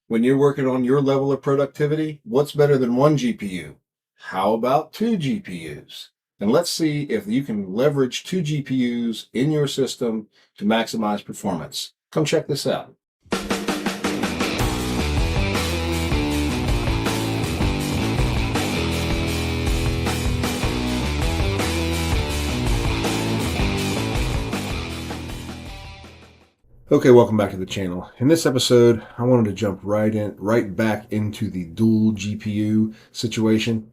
When you're working on your level of productivity, what's better than one GPU? How about two GPUs? And let's see if you can leverage two GPUs in your system to maximize performance. Come check this out. Okay, welcome back to the channel. In this episode, I wanted to jump right back into the dual GPU situation.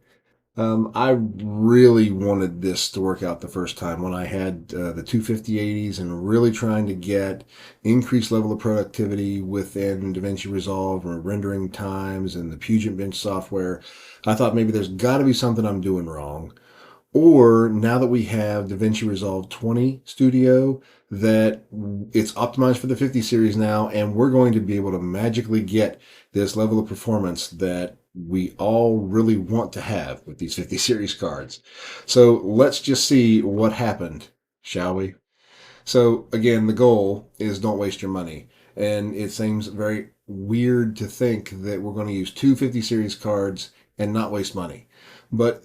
I really wanted this to work out the first time when I had the 25080s and really trying to get increased level of productivity within Davinci Resolve or rendering times and the Puget Bench software. I thought maybe there's got to be something I'm doing wrong. Or now that we have Davinci Resolve 20 Studio, that it's optimized for the 50 series now, and we're going to be able to magically get this level of performance that we all really want to have with these 50 series cards. So let's just see what happened, shall we? So again, the goal is don't waste your money. And it seems very weird to think that we're going to use two 50 series cards and not waste money. But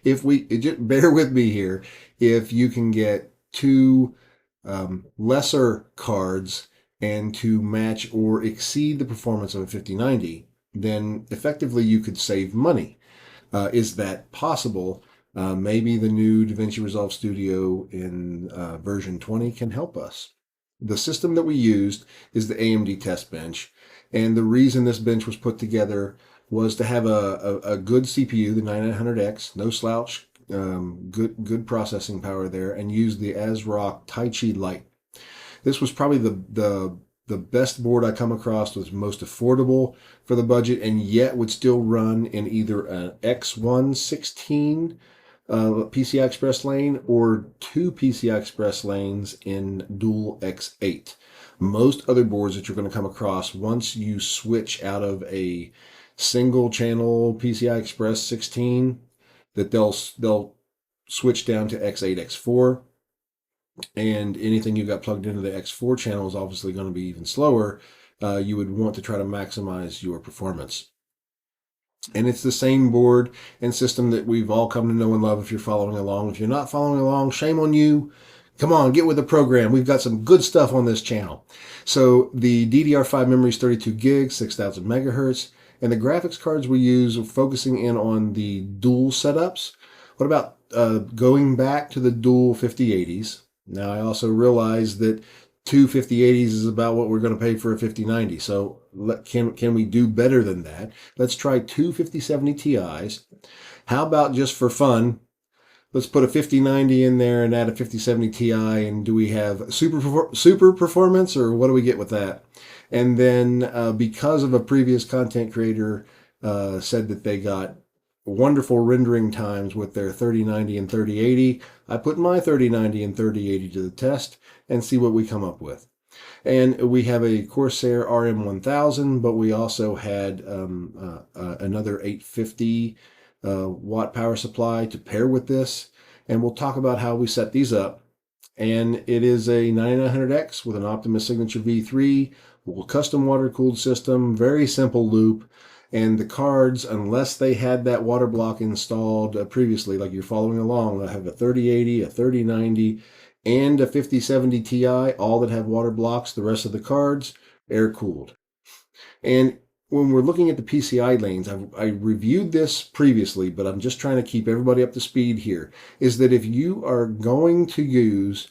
if we just bear with me here, if you can get two lesser cards and to match or exceed the performance of a 5090, then effectively you could save money. Is that possible? Maybe the new Davinci Resolve Studio in version 20 can help us. The system that we used is the AMD test bench. And the reason this bench was put together was to have a good CPU, the 9900X, no slouch, good processing power there, and use the ASRock Tai Chi Lite. This was probably the best board I come across, was most affordable for the budget, and yet would still run in either an X116 PCI Express lane or two PCI Express lanes in dual X8. Most other boards that you're going to come across, once you switch out of a single channel PCI Express 16, that they'll switch down to X8, X4. And anything you got plugged into the X4 channel is obviously going to be even slower. You would want to try to maximize your performance. And it's the same board and system that we've all come to know and love if you're following along. If you're not following along, shame on you. Come on, get with the program. We've got some good stuff on this channel. So the DDR5 memory is 32 gigs, 6,000 megahertz. And the graphics cards we use are focusing in on the dual setups. What about going back to the dual 5080s? Now, I also realize that two 5080s is about what we're going to pay for a 5090. So can we do better than that? Let's try two 5070 Ti's. How about just for fun, let's put a 5090 in there and add a 5070 Ti, and do we have super performance, or what do we get with that? And then because of a previous content creator said that they got wonderful rendering times with their 3090 and 3080, I put my 3090 and 3080 to the test and see what we come up with. And we have a Corsair RM1000, but we also had another 850 watt power supply to pair with this. And we'll talk about how we set these up. And it is a 9900X with an Optimus Signature V3, custom water-cooled system, very simple loop. And the cards, unless they had that water block installed previously, like you're following along, I have a 3080, a 3090, and a 5070 Ti, all that have water blocks. The rest of the cards, air-cooled. And when we're looking at the PCI lanes, I reviewed this previously, but I'm just trying to keep everybody up to speed here, is that if you are going to use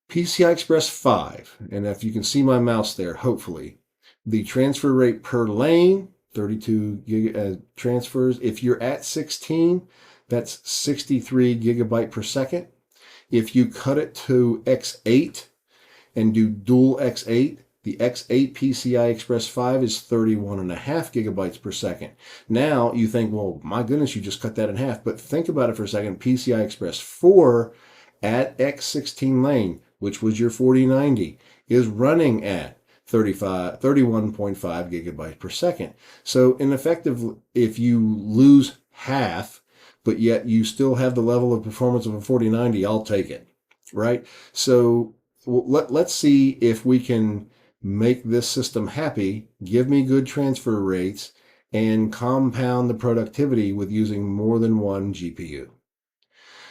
PCI Express 5, and if you can see my mouse there, hopefully, the transfer rate per lane, 32 gig transfers. If you're at 16, that's 63 gigabyte per second. If you cut it to X8 and do dual X8, the X8 PCI Express 5 is 31.5 gigabytes per second. Now you think, well, my goodness, you just cut that in half. But think about it for a second. PCI Express 4 at X16 lane, which was your 4090, is running at 31.5 gigabytes per second. So in effective, if you lose half, but yet you still have the level of performance of a 4090, I'll take it, right? So let's see if we can make this system happy, give me good transfer rates, and compound the productivity with using more than one GPU.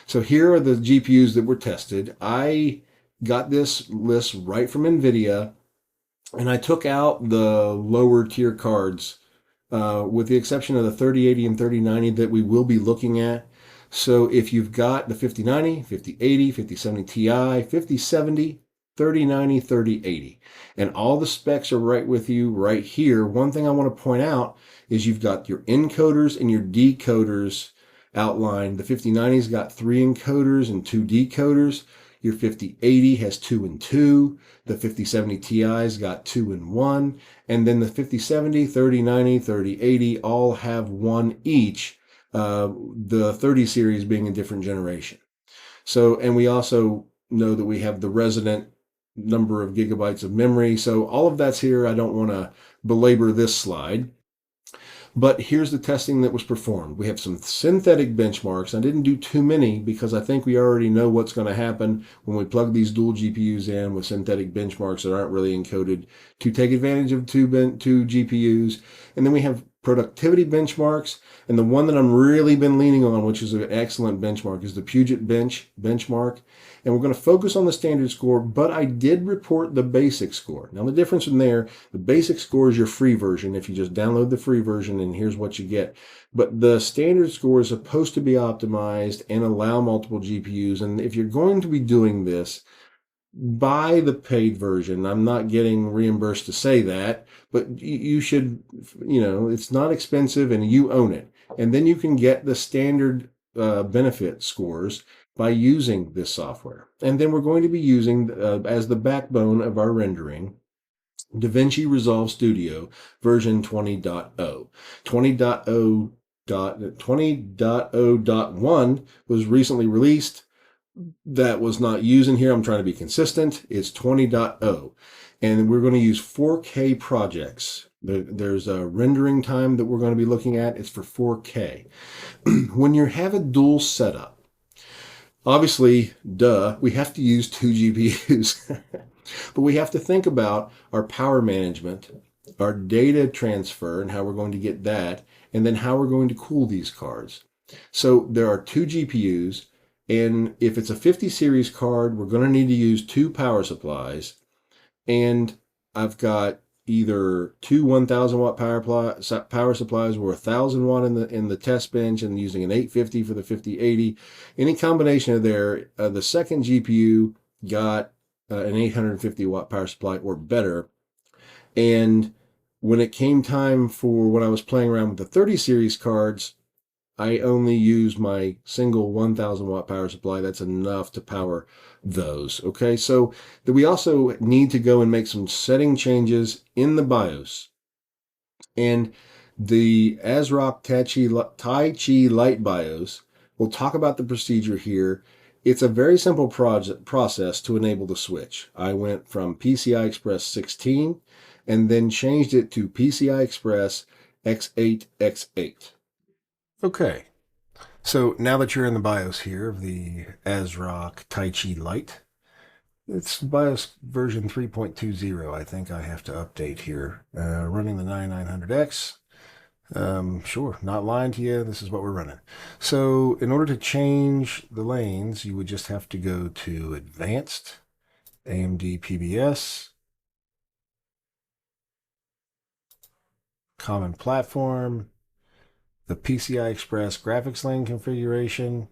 So here are the GPUs that were tested. I got this list right from Nvidia, and I took out the lower tier cards, with the exception of the 3080 and 3090 that we will be looking at. So if you've got the 5090, 5080, 5070 Ti, 5070, 3090, 3080, and all the specs are right with you right here. One thing I want to point out is you've got your encoders and your decoders outlined. The 5090's got 3 encoders and 2 decoders. Your 5080 has 2 and 2. The 5070 Ti's got 2 and 1. And then the 5070, 3090, 3080 all have 1 each. The 30 series being a different generation. So, and we also know that we have the resident number of gigabytes of memory. So all of that's here. I don't want to belabor this slide. But here's the testing that was performed. We have some synthetic benchmarks. I didn't do too many because I think we already know what's going to happen when we plug these dual GPUs in with synthetic benchmarks that aren't really encoded to take advantage of two GPUs. And then we have productivity benchmarks. And the one that I'm really been leaning on, which is an excellent benchmark, is the Puget benchmark. And we're going to focus on the standard score, but I did report the basic score. Now the difference in there, the basic score is your free version. If you just download the free version, and here's what you get. But the standard score is supposed to be optimized and allow multiple GPUs. And if you're going to be doing this, buy the paid version. I'm not getting reimbursed to say that, but you should, it's not expensive and you own it. And then you can get the standard benefit scores by using this software. And then we're going to be using, as the backbone of our rendering, Davinci Resolve Studio version 20.0. 20.0.1 was recently released. That was not used in here. I'm trying to be consistent. It's 20.0. And we're going to use 4K projects. There's a rendering time that we're going to be looking at. It's for 4K. When you have a dual setup, obviously, we have to use 2 GPUs. But we have to think about our power management, our data transfer, and how we're going to get that, and then how we're going to cool these cards. So there are 2 GPUs, and if it's a 50 series card, we're going to need to use 2 power supplies. And I've got either 2 1,000 watt power supplies or 1,000 watt in the test bench, and using an 850 for the 5080. Any combination of there. The second GPU got an 850 watt power supply or better. And when it came time for when I was playing around with the 30 series cards, I only used my single 1,000 watt power supply. That's enough to power those. Okay, so we also need to go and make some setting changes in the BIOS. And the ASRock Tai Chi Lite BIOS, we'll talk about the procedure here. It's a very simple process to enable the switch. I went from PCI Express 16 and then changed it to PCI Express X8X8. Okay, so now that you're in the BIOS here of the ASRock Tai Chi Lite, it's BIOS version 3.20, I think I have to update here. Running the 9900X. Sure, not lying to you, this is what we're running. So in order to change the lanes, you would just have to go to Advanced, AMD PBS, Common Platform, the PCI Express graphics lane configuration.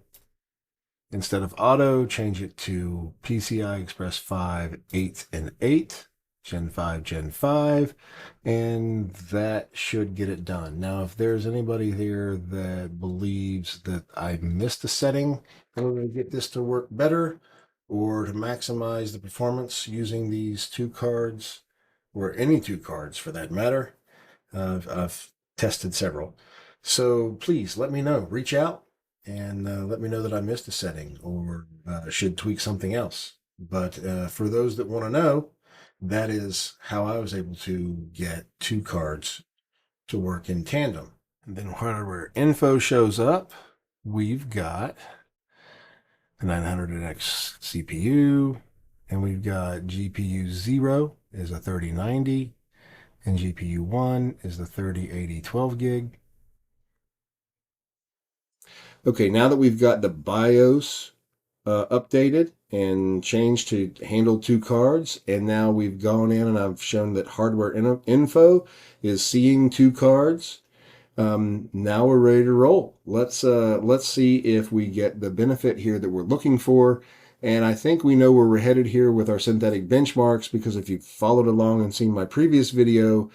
Instead of auto, change it to PCI Express 5, 8, and 8. Gen 5, Gen 5, and that should get it done. Now, if there's anybody here that believes that I missed a setting in order to get this to work better or to maximize the performance using these 2 cards, or any 2 cards for that matter, I've tested several. So please let me know. Reach out and let me know that I missed a setting or should tweak something else. But for those that want to know, that is how I was able to get 2 cards to work in tandem. And then wherever info shows up, we've got the 900X CPU, and we've got GPU 0 is a 3090, and GPU 1 is the 3080 12 gig. Okay, now that we've got the BIOS updated and changed to handle 2 cards, and now we've gone in and I've shown that hardware info is seeing 2 cards. Now we're ready to roll. Let's see if we get the benefit here that we're looking for. And I think we know where we're headed here with our synthetic benchmarks, because if you've followed along and seen my previous video,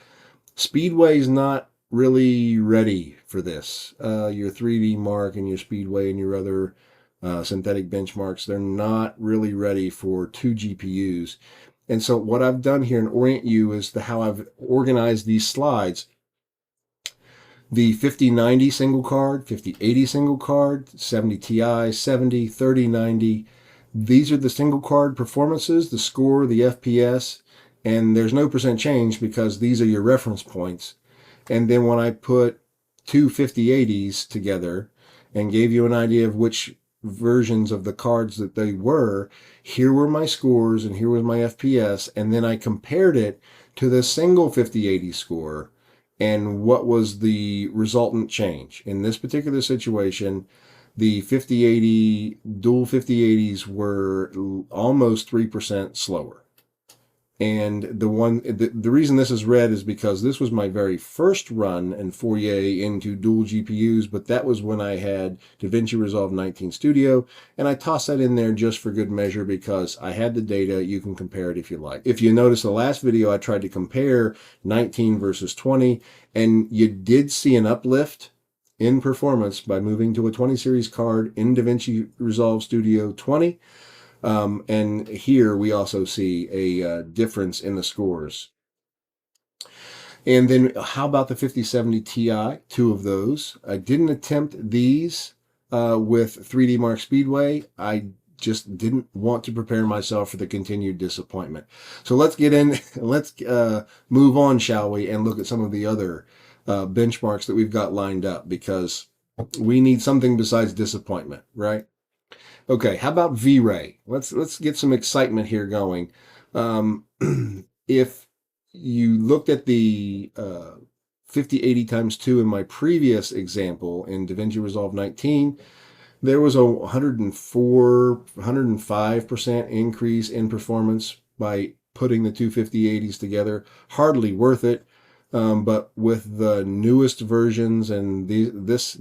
Speedway is not really ready for this. Your 3D Mark and your Speedway and your other synthetic benchmarks, they're not really ready for 2 GPUs. And so what I've done here and orient you is to how I've organized these slides. The 5090 single card, 5080 single card, 70 Ti, 70, 3090. These are the single card performances, the score, the FPS, and there's no percent change because these are your reference points. And then when I put two 5080s together and gave you an idea of which versions of the cards that they were, here were my scores and here was my FPS, and then I compared it to the single 5080 score and what was the resultant change. In this particular situation, the 5080 dual 5080s were almost 3% slower. And the reason this is red is because this was my very first run and foray into dual GPUs, but that was when I had Davinci Resolve 19 Studio, and I tossed that in there just for good measure because I had the data. You can compare it if you like. If you notice the last video, I tried to compare 19 versus 20, and you did see an uplift in performance by moving to a 20 series card in Davinci Resolve Studio 20. And here we also see a difference in the scores. And then how about the 5070 Ti? 2 of those. I didn't attempt these with 3D Mark Speedway. I just didn't want to prepare myself for the continued disappointment. So let's get in, let's move on, shall we, and look at some of the other benchmarks that we've got lined up, because we need something besides disappointment, right? Okay, how about VRay? Let's get some excitement here going. If you looked at the 5080 times 2 in my previous example in Davinci Resolve 19, there was a 105% increase in performance by putting the two 5080s together. Hardly worth it. But with the newest versions and this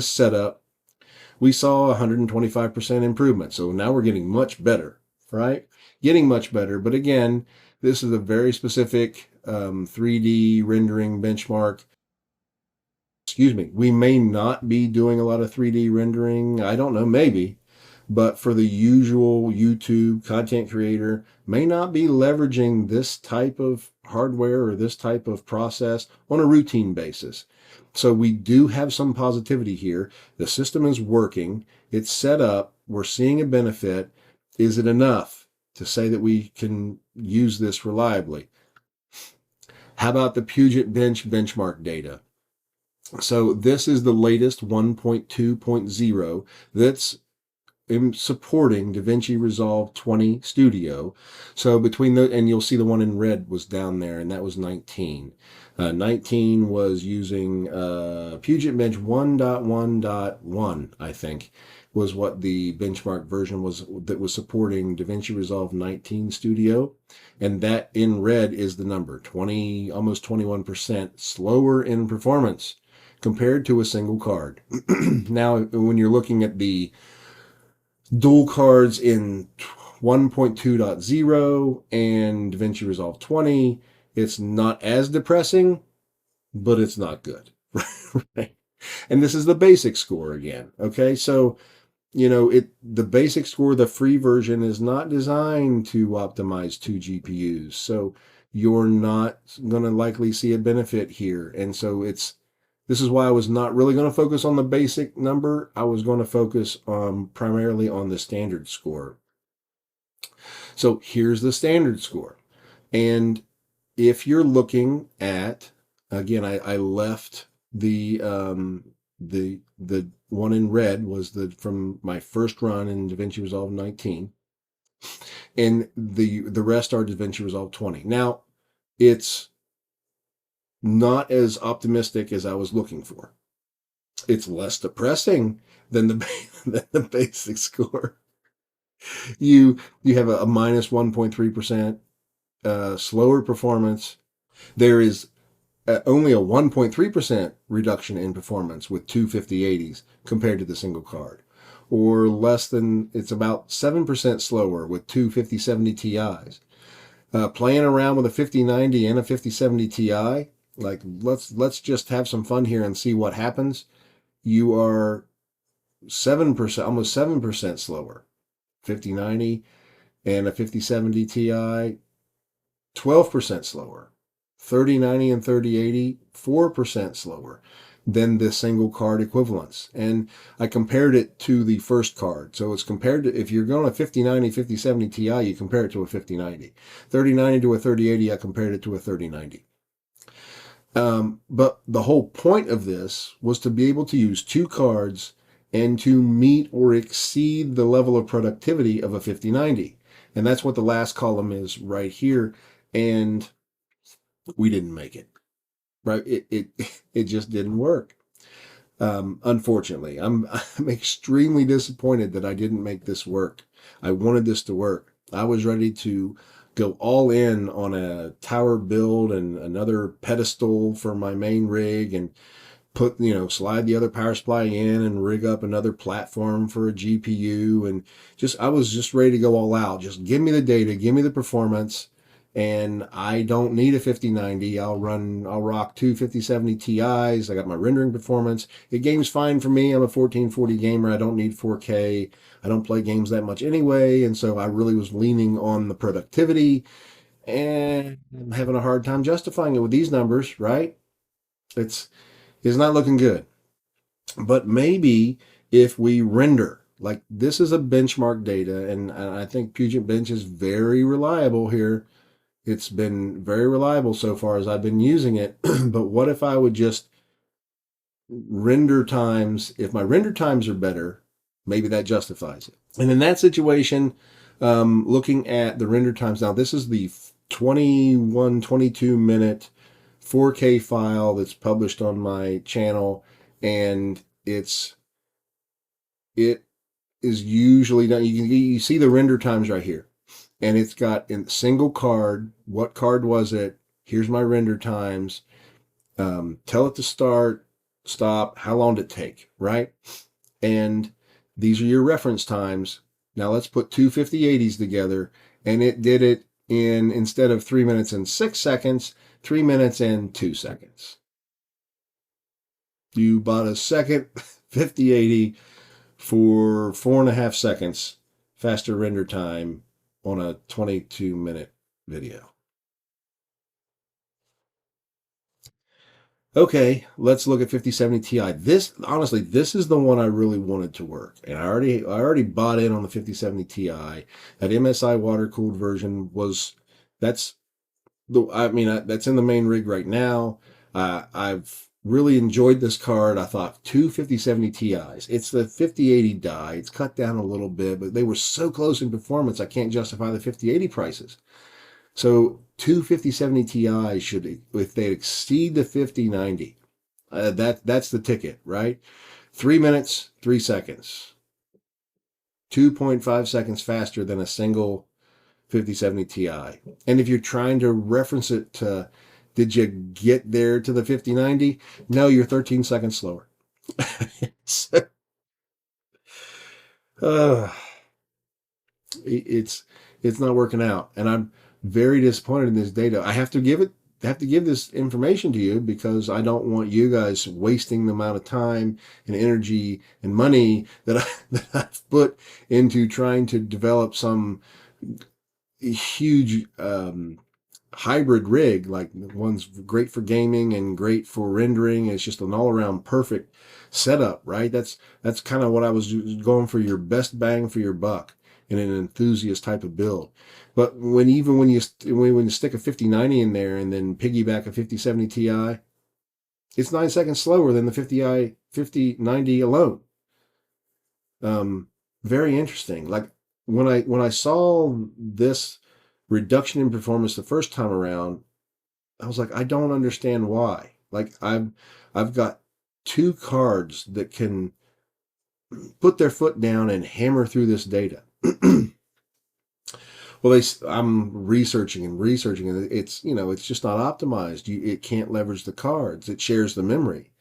setup, we saw 125% improvement. So now we're getting much better, right? Getting much better. But again, this is a very specific 3D rendering benchmark. Excuse me. We may not be doing a lot of 3D rendering. I don't know, maybe. But for the usual YouTube content creator, may not be leveraging this type of hardware or this type of process on a routine basis. So we do have some positivity here. The system is working. It's set up. We're seeing a benefit. Is it enough to say that we can use this reliably? How about the Puget Bench benchmark data? So this is the latest 1.2.0 that's supporting Davinci Resolve 20 Studio. So between the, and you'll see the one in red was down there, and that was 19. 19 was using Puget Bench 1.1.1, I think, was what the benchmark version was that was supporting Davinci Resolve 19 Studio. And that in red is the number, 20, almost 21% slower in performance compared to a single card. Now, when you're looking at the dual cards in 1.2.0 and Davinci Resolve 20, it's not as depressing, but it's not good. Right? And this is the basic score again. Okay, so the basic score, the free version, is not designed to optimize 2 GPUs. So you're not going to likely see a benefit here. And so this is why I was not really going to focus on the basic number. I was going to focus primarily on the standard score. So here's the standard score. And if you're looking at, again, I left the one in red was from my first run in Davinci Resolve 19. And the rest are Davinci Resolve 20. Now, it's not as optimistic as I was looking for. It's less depressing than than the basic score. You have a minus 1.3% slower performance. There is only a 1.3% reduction in performance with two 5080s compared to the single card, or less than, it's about 7% slower with two 5070 Ti's. Playing around with a 5090 and a 5070 Ti, like let's just have some fun here and see what happens. You are 7%, almost 7% slower. 5090 and a 5070 Ti, 12% slower. 3090 and 3080, 4% slower than the single card equivalents. And I compared it to the first card. So it's compared to, if you're going a 5090, 5070 Ti, you compare it to a 5090. 3090 to a 3080, I compared it to a 3090. But the whole point of this was to be able to use two cards and to meet or exceed the level of productivity of a 5090. And that's what the last column is right here. And we didn't make it, right? It just didn't work. Unfortunately, I'm extremely disappointed that I didn't make this work. I wanted this to work. I was ready to go all in on a tower build and another pedestal for my main rig, and put, slide the other power supply in and rig up another platform for a GPU. And I was just ready to go all out. Just give me the data, give me the performance. And I don't need a 5090. I'll rock two 5070 Ti's. I got my rendering performance. The game's fine for me. I'm a 1440 gamer. I don't need 4K. I don't play games that much anyway. And so I really was leaning on the productivity, and I'm having a hard time justifying it with these numbers, right? It's not looking good. But maybe if we render, like this is a benchmark data, and I think Puget Bench is very reliable here. It's been very reliable so far as I've been using it. But what if I would just render times, if my render times are better, maybe that justifies it. And in that situation, looking at the render times, now this is the 22 minute 4K file that's published on my channel, and it is usually done. You see the render times right here, and it's got in single card. What card was it? Here's my render times. Tell it to start, stop. How long did it take? Right, and these are your reference times. Now let's put two 5080s together, and it did it in, instead of 3 minutes and 6 seconds, 3 minutes and 2 seconds. You bought a second 5080 for 4.5 seconds faster render time on a 22-minute video. Okay, let's look at 5070 Ti. This, honestly, this is the one I really wanted to work, and I already bought in on the 5070 Ti. That MSI water cooled version that's in the main rig right now. I've really enjoyed this card. I thought two 5070 Ti's. It's the 5080 die. It's cut down a little bit, but they were so close in performance, I can't justify the 5080 prices. So two 5070 Ti's should, if they exceed the 5090, that's the ticket, right? 3 minutes, 3 seconds. 2.5 seconds faster than a single 5070 Ti. And if you're trying to reference it to, did you get there to the 5090? No, you're 13 seconds slower. So, it's not working out, and I'm very disappointed in this data. I have to give this information to you because I don't want you guys wasting the amount of time and energy and money that I've put into trying to develop some huge hybrid rig. Like, one's great for gaming and great for rendering. It's just an all-around perfect setup, right? That's kind of what I was going for, your best bang for your buck in an enthusiast type of build. But when you stick a 5090 in there and then piggyback a 5070 Ti, it's 9 seconds slower than the 5090 alone. Very interesting. Like, when I saw this reduction in performance the first time around, I was like, I don't understand why. Like I've got two cards that can put their foot down and hammer through this data. Well, I'm researching and researching, and it's it's just not optimized. It can't leverage the cards. It shares the memory.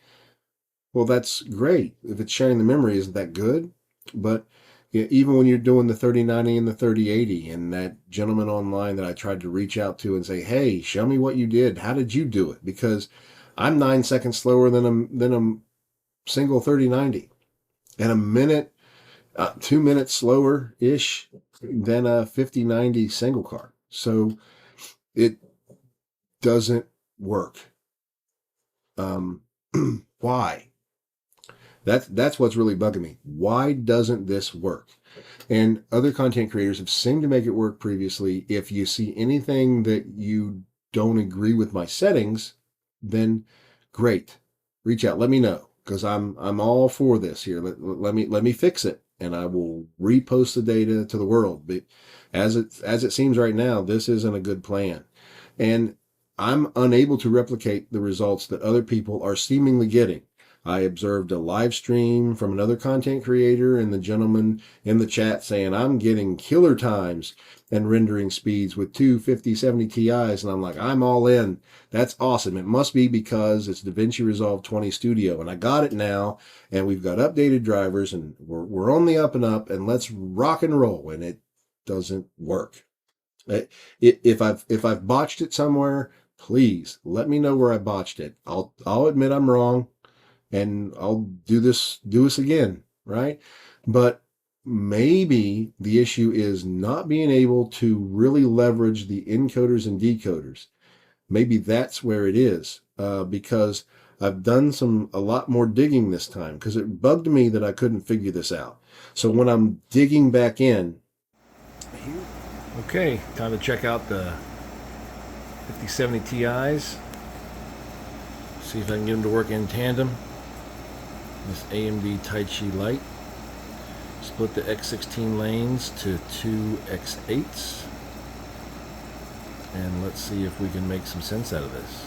Well, that's great. If it's sharing the memory, isn't that good? But even when you're doing the 3090 and the 3080, and that gentleman online that I tried to reach out to and say, hey, show me what you did. How did you do it? Because I'm 9 seconds slower than a single 3090, and a minute, 2 minutes slower ish than a 5090 single card. So it doesn't work. Why? That's what's really bugging me. Why doesn't this work? And other content creators have seemed to make it work previously. If you see anything that you don't agree with my settings, then great. Reach out. Let me know, because I'm all for this here. Let me fix it, and I will repost the data to the world. But as it seems right now, this isn't a good plan. And I'm unable to replicate the results that other people are seemingly getting. I observed a live stream from another content creator, and the gentleman in the chat saying, I'm getting killer times and rendering speeds with two 5070 Ti's. And I'm like, I'm all in. That's awesome. It must be because it's Davinci Resolve 20 Studio. And I got it now, and we've got updated drivers, and we're on the up and up, and let's rock and roll. And it doesn't work. If I've botched it somewhere, please let me know where I botched it. I'll admit I'm wrong, and I'll do this again, right? But maybe the issue is not being able to really leverage the encoders and decoders. Maybe that's where it is, because I've done a lot more digging this time, because it bugged me that I couldn't figure this out. So when I'm digging back in, okay, time to check out the 5070 Ti's. See if I can get them to work in tandem. This AMD Tai Chi Lite. Split the X16 lanes to two X8s. And let's see if we can make some sense out of this.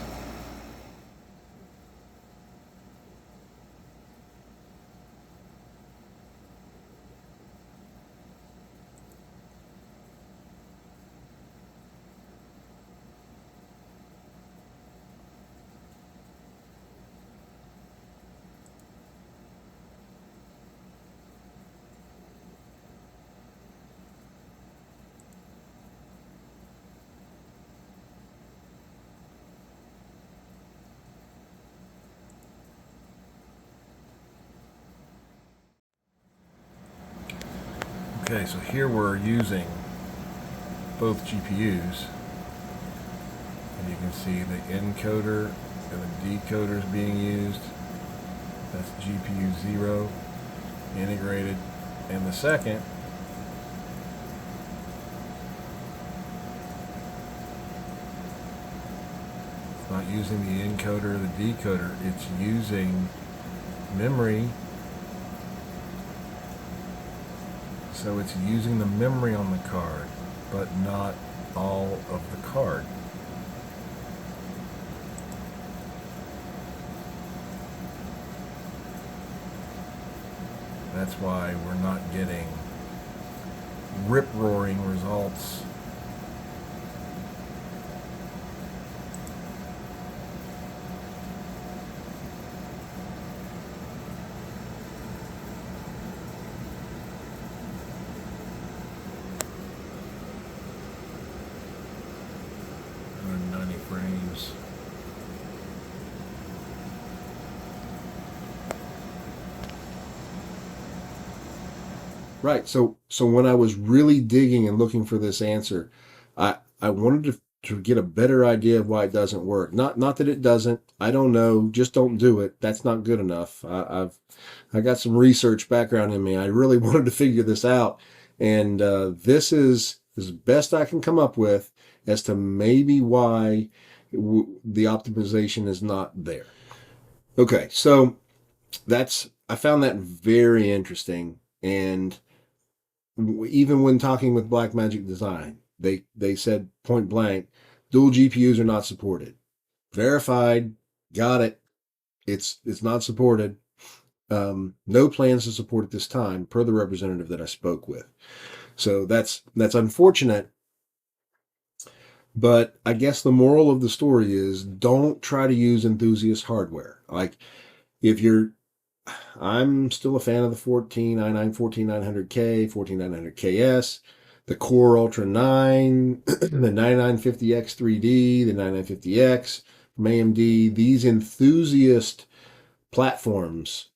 Okay, so here we're using both GPUs, and you can see the encoder and the decoder is being used. That's GPU 0 integrated, and the second it's not using the encoder or the decoder, it's using memory. So it's using the memory on the card, but not all of the card. That's why we're not getting rip-roaring results. Frames. Right. So when I was really digging and looking for this answer, I wanted to get a better idea of why it doesn't work. Not that it doesn't. I don't know. Just don't do it. That's not good enough. I got some research background in me. I really wanted to figure this out, and this is as best I can come up with as to maybe why the optimization is not there. Okay, so I found that very interesting, and even when talking with Blackmagic Design, they said point blank, dual GPUs are not supported. Verified, got it. It's not supported. No plans to support at this time, per the representative that I spoke with. So that's unfortunate. But I guess the moral of the story is don't try to use enthusiast hardware. Like if you're, I'm still a fan of the 14999, 14900K, 14900KS, the Core Ultra 9, the 9950X 3D, the 9950X from AMD. These enthusiast platforms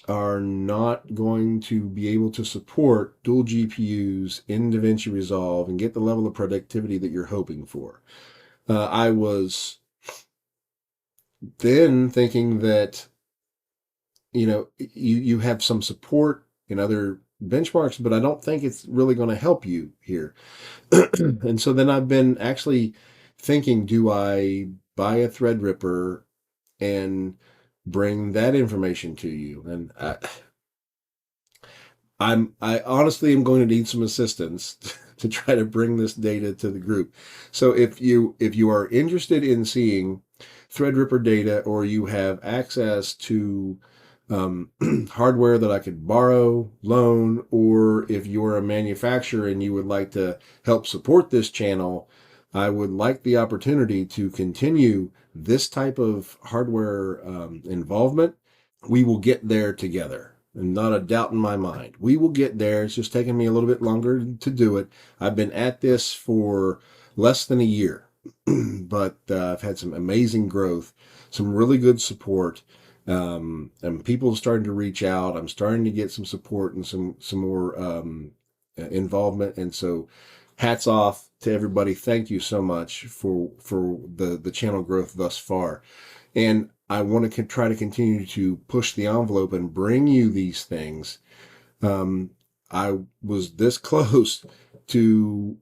are not going to be able to support dual GPUs in Davinci Resolve and get the level of productivity that you're hoping for. I was then thinking that, you have some support in other benchmarks, but I don't think it's really going to help you here. And so then I've been actually thinking, do I buy a Threadripper and bring that information to you? And I honestly am going to need some assistance to try to bring this data to the group. So if you are interested in seeing Threadripper data, or you have access to hardware that I could borrow, loan, or if you're a manufacturer and you would like to help support this channel, I would like the opportunity to continue this type of hardware involvement. We will get there together. And not a doubt in my mind. We will get there. It's just taking me a little bit longer to do it. I've been at this for less than a year, but I've had some amazing growth, some really good support, and people are starting to reach out. I'm starting to get some support and some more involvement. And so hats off to everybody. Thank you so much for the channel growth thus far. And I want to try to continue to push the envelope and bring you these things. I was this close to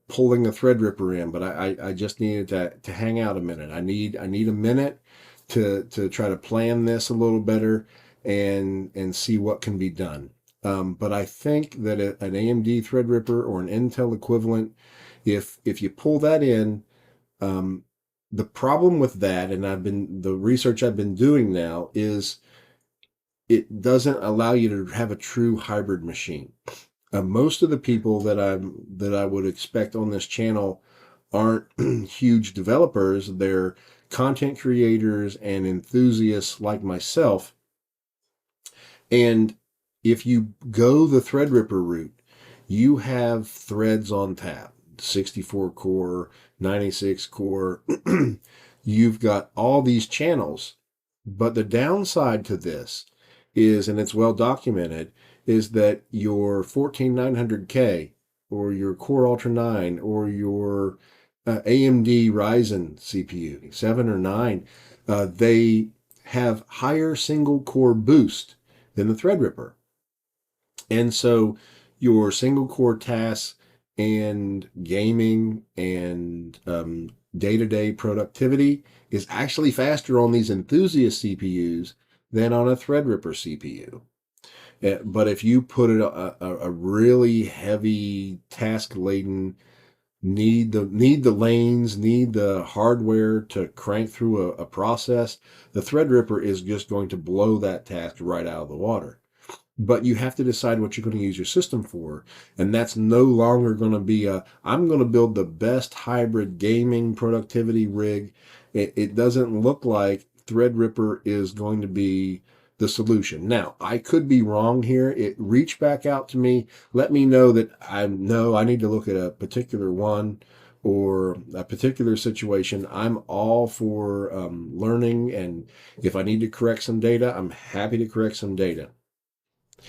pulling a Threadripper in, but I just needed to hang out a minute. I need a minute to try to plan this a little better and see what can be done. But I think that an AMD Threadripper or an Intel equivalent, if you pull that in, the problem with that, and the research I've been doing now, is it doesn't allow you to have a true hybrid machine. Most of the people that I would expect on this channel aren't huge developers. They're content creators and enthusiasts like myself. And if you go the Threadripper route, you have threads on tap, 64 core, 96 core. You've got all these channels. But the downside to this is, and it's well documented, is that your 14900K or your Core Ultra 9 or your AMD Ryzen CPU, 7 or 9, they have higher single core boost than the Threadripper. And so your single core tasks and gaming and day-to-day productivity is actually faster on these enthusiast CPUs than on a Threadripper CPU. But if you put it a really heavy task-laden, need the lanes, need the hardware to crank through a process, the Threadripper is just going to blow that task right out of the water. But you have to decide what you're going to use your system for. And that's no longer going to be I'm going to build the best hybrid gaming productivity rig. It doesn't look like Threadripper is going to be the solution. Now, I could be wrong here. Reach back out to me. Let me know that I need to look at a particular one or a particular situation. I'm all for learning. And if I need to correct some data, I'm happy to correct some data.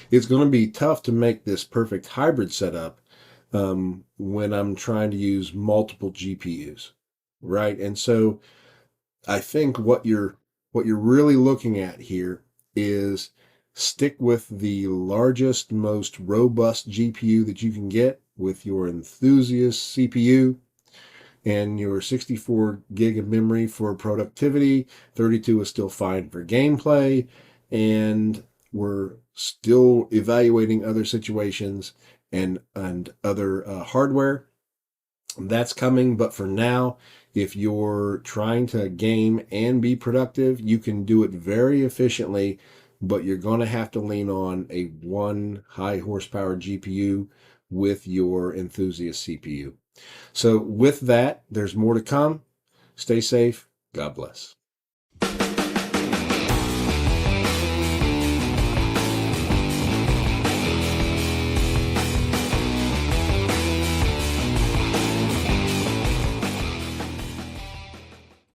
It's going to be tough to make this perfect hybrid setup when I'm trying to use multiple GPUs, right? And so I think what you're really looking at here is stick with the largest, most robust GPU that you can get with your enthusiast CPU and your 64 gig of memory for productivity. 32 is still fine for gameplay, and we're still evaluating other situations. and other hardware. That's coming, but for now, if you're trying to game and be productive, you can do it very efficiently, but you're going to have to lean on a one high horsepower GPU with your enthusiast CPU. So with that, there's more to come. Stay safe. God bless.